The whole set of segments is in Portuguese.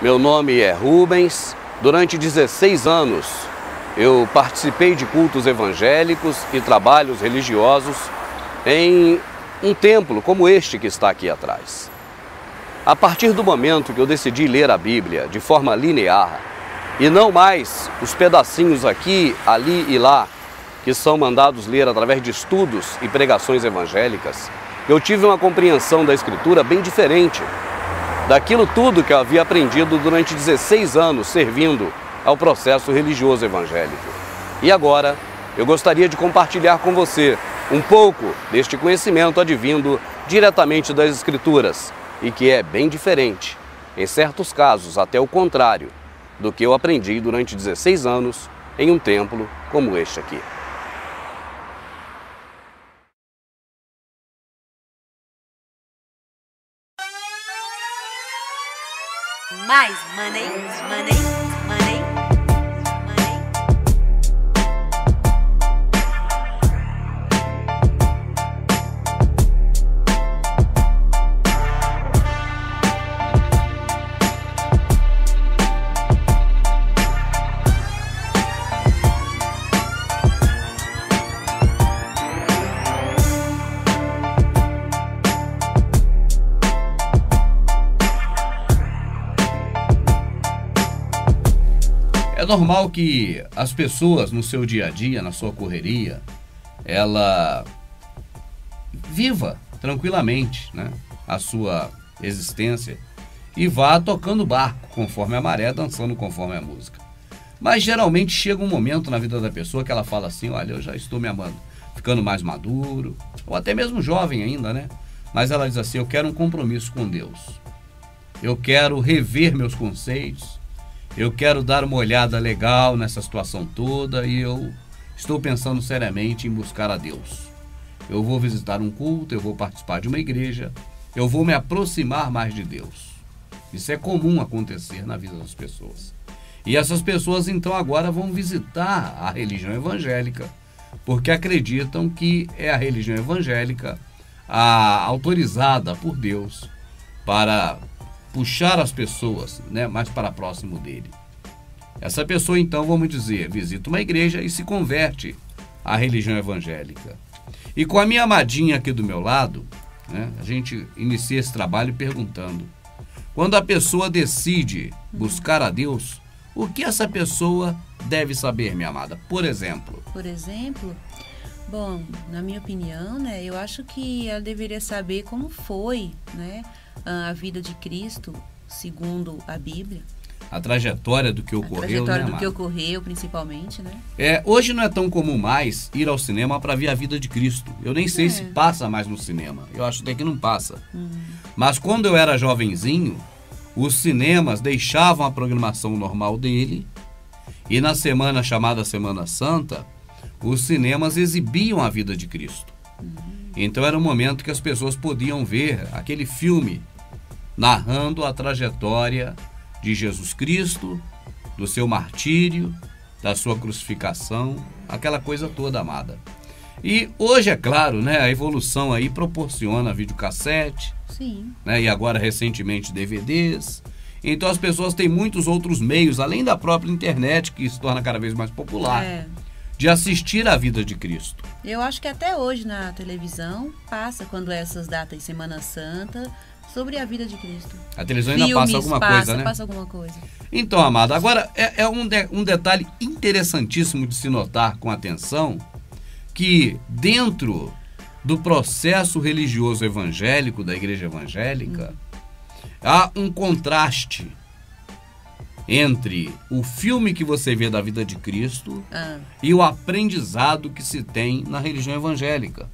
Meu nome é Rubens. Durante 16 anos eu participei de cultos evangélicos e trabalhos religiosos em um templo como este que está aqui atrás. A partir do momento que eu decidi ler a Bíblia de forma linear e não mais os pedacinhos aqui, ali e lá que são mandados ler através de estudos e pregações evangélicas, eu tive uma compreensão da Escritura bem diferente daquilo tudo que eu havia aprendido durante 16 anos servindo ao processo religioso evangélico. E agora eu gostaria de compartilhar com você um pouco deste conhecimento advindo diretamente das Escrituras e que é bem diferente, em certos casos até o contrário, do que eu aprendi durante 16 anos em um templo como este aqui. Mais money, money, money. É normal que as pessoas no seu dia a dia, na sua correria, ela viva tranquilamente, né, a sua existência e vá tocando barco conforme a maré, dançando conforme a música. Mas geralmente chega um momento na vida da pessoa que ela fala assim: olha, eu já estou me amando, ficando mais maduro, ou até mesmo jovem ainda, né? Mas ela diz assim: eu quero um compromisso com Deus, eu quero rever meus conceitos, eu quero dar uma olhada legal nessa situação toda e eu estou pensando seriamente em buscar a Deus. Eu vou visitar um culto, eu vou participar de uma igreja, eu vou me aproximar mais de Deus. Isso é comum acontecer na vida das pessoas. E essas pessoas então agora vão visitar a religião evangélica, porque acreditam que é a religião evangélica a autorizada por Deus para puxar as pessoas, né, mais para próximo dele. Essa pessoa então, vamos dizer, visita uma igreja e se converte à religião evangélica. E com a minha amadinha aqui do meu lado, né, a gente inicia esse trabalho perguntando: quando a pessoa decide buscar a Deus, o que essa pessoa deve saber, minha amada? Por exemplo? Por exemplo, bom, na minha opinião, né, eu acho que ela deveria saber como foi, né, a vida de Cristo, segundo a Bíblia. A trajetória do que ocorreu, a trajetória né, do que ocorreu, principalmente, né? Hoje não é tão comum mais ir ao cinema para ver a vida de Cristo. Eu nem sei se passa mais no cinema. Eu acho até que não passa. Mas quando eu era jovenzinho, os cinemas deixavam a programação normal dele e na semana chamada Semana Santa, os cinemas exibiam a vida de Cristo. Então era um momento que as pessoas podiam ver aquele filme narrando a trajetória de Jesus Cristo, do seu martírio, da sua crucificação, aquela coisa toda, amada. E hoje, é claro, né, a evolução aí proporciona videocassete, sim, né, e agora recentemente DVDs. Então as pessoas têm muitos outros meios, além da própria internet, que se torna cada vez mais popular, de assistir a vida de Cristo. Eu acho que até hoje na televisão passa, quando é essas datas de Semana Santa, sobre a vida de Cristo. A televisão ainda passa alguma coisa, né? Passa alguma coisa. Então, amado, agora é um detalhe interessantíssimo de se notar com atenção, que dentro do processo religioso evangélico, da igreja evangélica, há um contraste entre o filme que você vê da vida de Cristo e o aprendizado que se tem na religião evangélica.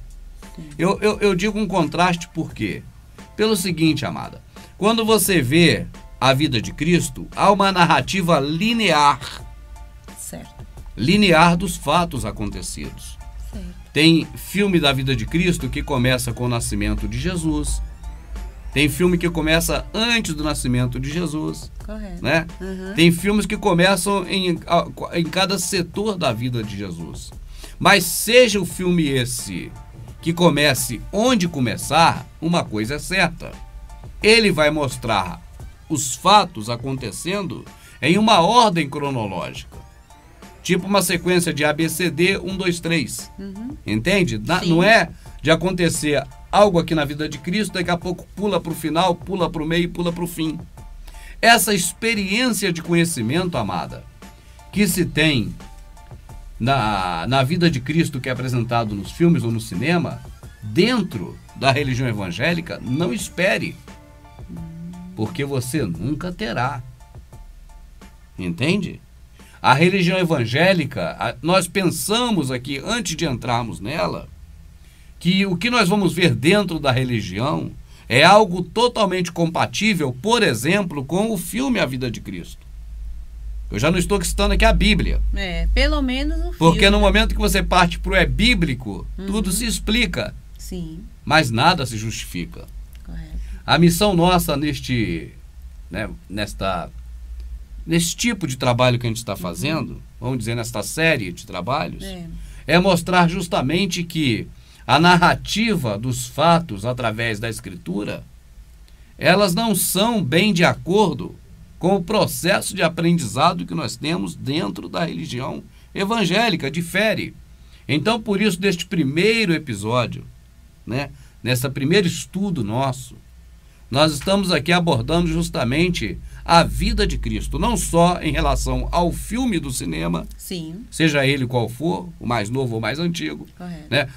Eu digo um contraste por quê? Pelo seguinte, amada, quando você vê a vida de Cristo, há uma narrativa linear. Certo. Linear dos fatos acontecidos. Certo. Tem filme da vida de Cristo que começa com o nascimento de Jesus. Tem filme que começa antes do nascimento de Jesus. Correto. Né? Tem filmes que começam em cada setor da vida de Jesus. Mas seja o filme esse que comece onde começar, uma coisa é certa: ele vai mostrar os fatos acontecendo em uma ordem cronológica. Tipo uma sequência de ABCD, 1, 2, 3. Entende? Não é de acontecer algo aqui na vida de Cristo, daqui a pouco pula para o final, pula para o meio, pula para o fim. Essa experiência de conhecimento, amada, que se tem na vida de Cristo, que é apresentado nos filmes ou no cinema, dentro da religião evangélica, não espere, porque você nunca terá. Entende? A religião evangélica, nós pensamos aqui, antes de entrarmos nela, que o que nós vamos ver dentro da religião é algo totalmente compatível, por exemplo, com o filme A Vida de Cristo. Eu já não estou citando aqui a Bíblia. Pelo menos o filme. Porque no momento que você parte para o é bíblico, tudo se explica. Sim. Mas nada se justifica. Correto. A missão nossa nesse tipo de trabalho que a gente está fazendo, vamos dizer, nesta série de trabalhos, é mostrar justamente que a narrativa dos fatos através da Escritura, elas não são bem de acordo com o processo de aprendizado que nós temos dentro da religião evangélica, difere. Então, por isso, deste primeiro episódio, nesse primeiro estudo nosso, nós estamos aqui abordando justamente a vida de Cristo, não só em relação ao filme do cinema, seja ele qual for, o mais novo ou mais antigo,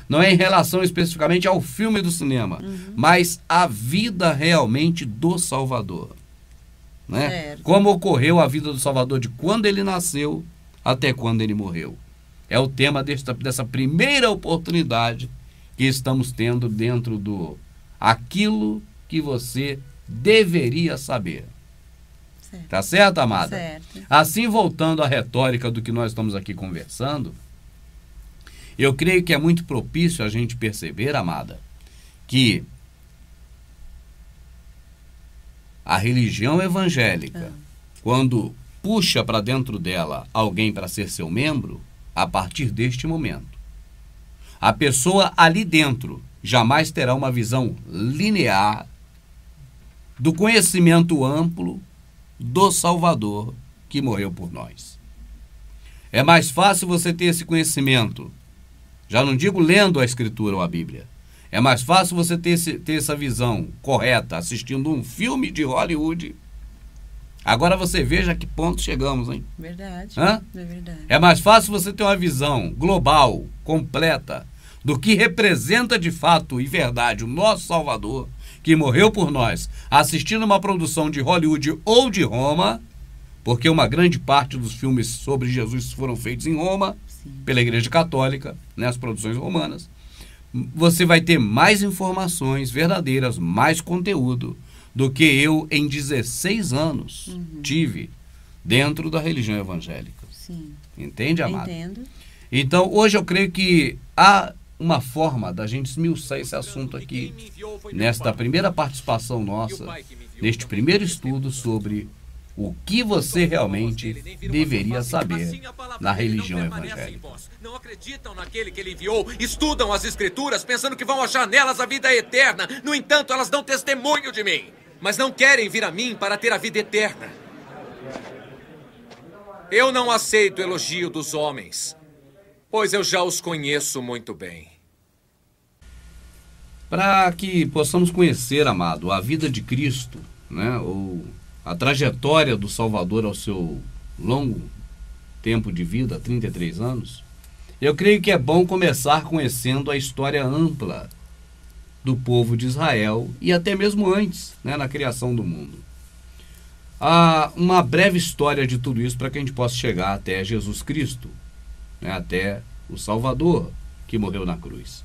não é em relação especificamente ao filme do cinema, mas a vida realmente do Salvador. Como ocorreu a vida do Salvador de quando ele nasceu até quando ele morreu. É o tema dessa primeira oportunidade que estamos tendo dentro do aquilo que você deveria saber. Tá certo, amada? Certo. Assim, voltando à retórica do que nós estamos aqui conversando, eu creio que é muito propício a gente perceber, amada, que a religião evangélica, quando puxa para dentro dela alguém para ser seu membro, a partir deste momento, a pessoa ali dentro jamais terá uma visão linear do conhecimento amplo do Salvador que morreu por nós. É mais fácil você ter esse conhecimento, já não digo lendo a Escritura ou a Bíblia, é mais fácil você ter essa visão correta assistindo um filme de Hollywood. Agora você veja a que ponto chegamos, hein? Verdade. É verdade. É mais fácil você ter uma visão global, completa, do que representa de fato e verdade o nosso Salvador, que morreu por nós, assistindo uma produção de Hollywood ou de Roma, porque uma grande parte dos filmes sobre Jesus foram feitos em Roma, pela Igreja Católica, as produções romanas. Você vai ter mais informações verdadeiras, mais conteúdo, do que eu, em 16 anos, tive dentro da religião evangélica. Sim. Entende, amado? Entendo. Então, hoje eu creio que há uma forma da gente esmiuçar esse assunto aqui, nesta primeira participação nossa, neste primeiro estudo sobre o que você realmente deveria saber na religião evangélica. Não acreditam naquele que ele enviou, estudam as Escrituras pensando que vão achar nelas a vida eterna. No entanto, elas dão testemunho de mim, mas não querem vir a mim para ter a vida eterna. Eu não aceito elogio dos homens, pois eu já os conheço muito bem. Para que possamos conhecer, amado, a vida de Cristo, ou a trajetória do Salvador ao seu longo tempo de vida, 33 anos, eu creio que é bom começar conhecendo a história ampla do povo de Israel e até mesmo antes, na criação do mundo. Há uma breve história de tudo isso para que a gente possa chegar até Jesus Cristo, até o Salvador que morreu na cruz.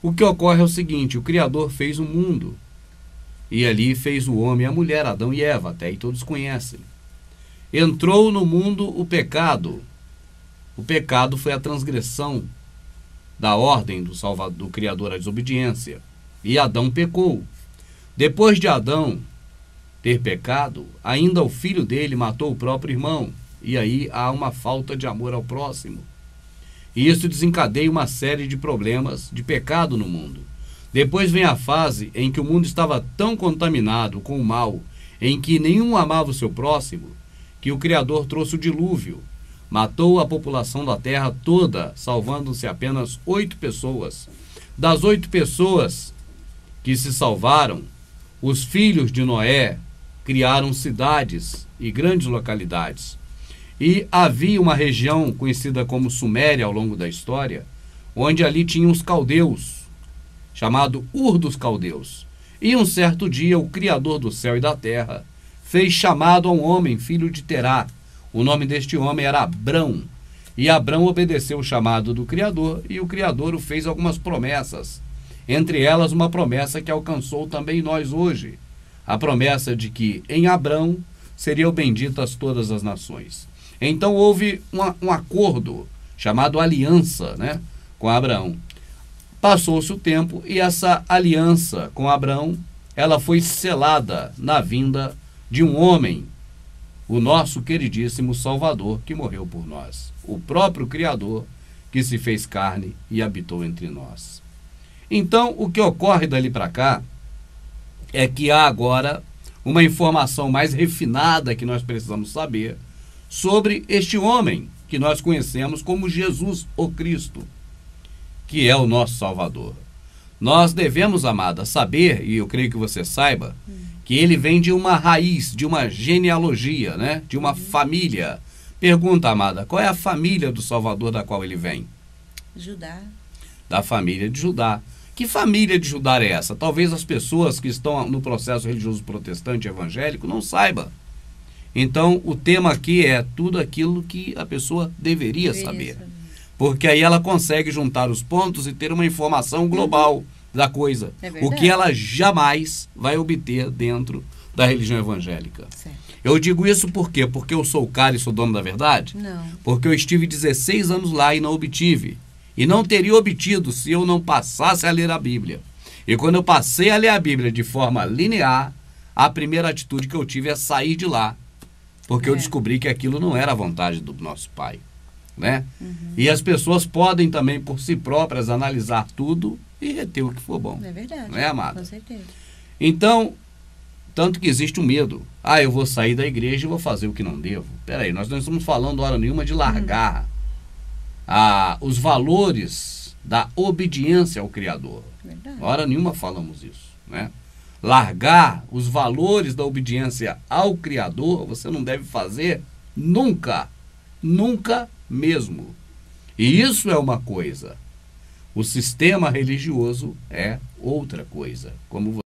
O que ocorre é o seguinte: o Criador fez o mundo e ali fez o homem e a mulher, Adão e Eva, até aí todos conhecem. Entrou no mundo o pecado. O pecado foi a transgressão da ordem do Criador, a desobediência. E Adão pecou. Depois de Adão ter pecado, ainda o filho dele matou o próprio irmão. E aí há uma falta de amor ao próximo. E isso desencadeia uma série de problemas de pecado no mundo. Depois vem a fase em que o mundo estava tão contaminado com o mal, em que nenhum amava o seu próximo, que o Criador trouxe o dilúvio, matou a população da terra toda, salvando-se apenas 8 pessoas. Das 8 pessoas que se salvaram, os filhos de Noé criaram cidades e grandes localidades. E havia uma região conhecida como Suméria ao longo da história, onde ali tinham os caldeus, chamado Ur dos Caldeus. E um certo dia o Criador do céu e da terra fez chamado a um homem, filho de Terá. O nome deste homem era Abrão. E Abrão obedeceu o chamado do Criador, e o Criador o fez algumas promessas. Entre elas, uma promessa que alcançou também nós hoje. A promessa de que em Abrão seriam benditas todas as nações. Então houve um acordo, chamado aliança, né, com Abraão. Passou-se o tempo e essa aliança com Abraão, ela foi selada na vinda de um homem, o nosso queridíssimo Salvador, que morreu por nós. O próprio Criador que se fez carne e habitou entre nós. Então, o que ocorre dali para cá é que há agora uma informação mais refinada que nós precisamos saber sobre este homem que nós conhecemos como Jesus, o Cristo, que é o nosso Salvador. Nós devemos, amada, saber, e eu creio que você saiba, que ele vem de uma raiz, de uma genealogia, né? De uma família. Pergunta, amada, qual é a família do Salvador da qual ele vem? Judá. Da família de Judá. Que família de Judá é essa? Talvez as pessoas que estão no processo religioso protestante evangélico não saibam. Então, o tema aqui é tudo aquilo que a pessoa deveria saber. Porque aí ela consegue juntar os pontos e ter uma informação global da coisa. O que ela jamais vai obter dentro da religião evangélica. Certo. Eu digo isso por quê? Porque eu sou o cara e sou dono da verdade? Não. Porque eu estive 16 anos lá e não obtive. E não teria obtido se eu não passasse a ler a Bíblia. E quando eu passei a ler a Bíblia de forma linear, a primeira atitude que eu tive é sair de lá. Porque eu descobri que aquilo não era a vontade do nosso Pai. Né? E as pessoas podem também, por si próprias, analisar tudo e reter o que for bom. É verdade. Não é, amada? Com certeza. Então, tanto que existe um medo. Eu vou sair da igreja e vou fazer o que não devo. Peraí, nós não estamos falando hora nenhuma de largar os valores da obediência ao Criador. Verdade. Hora nenhuma falamos isso, né? Largar os valores da obediência ao Criador, você não deve fazer nunca. Nunca mesmo. E isso é uma coisa. O sistema religioso é outra coisa. Como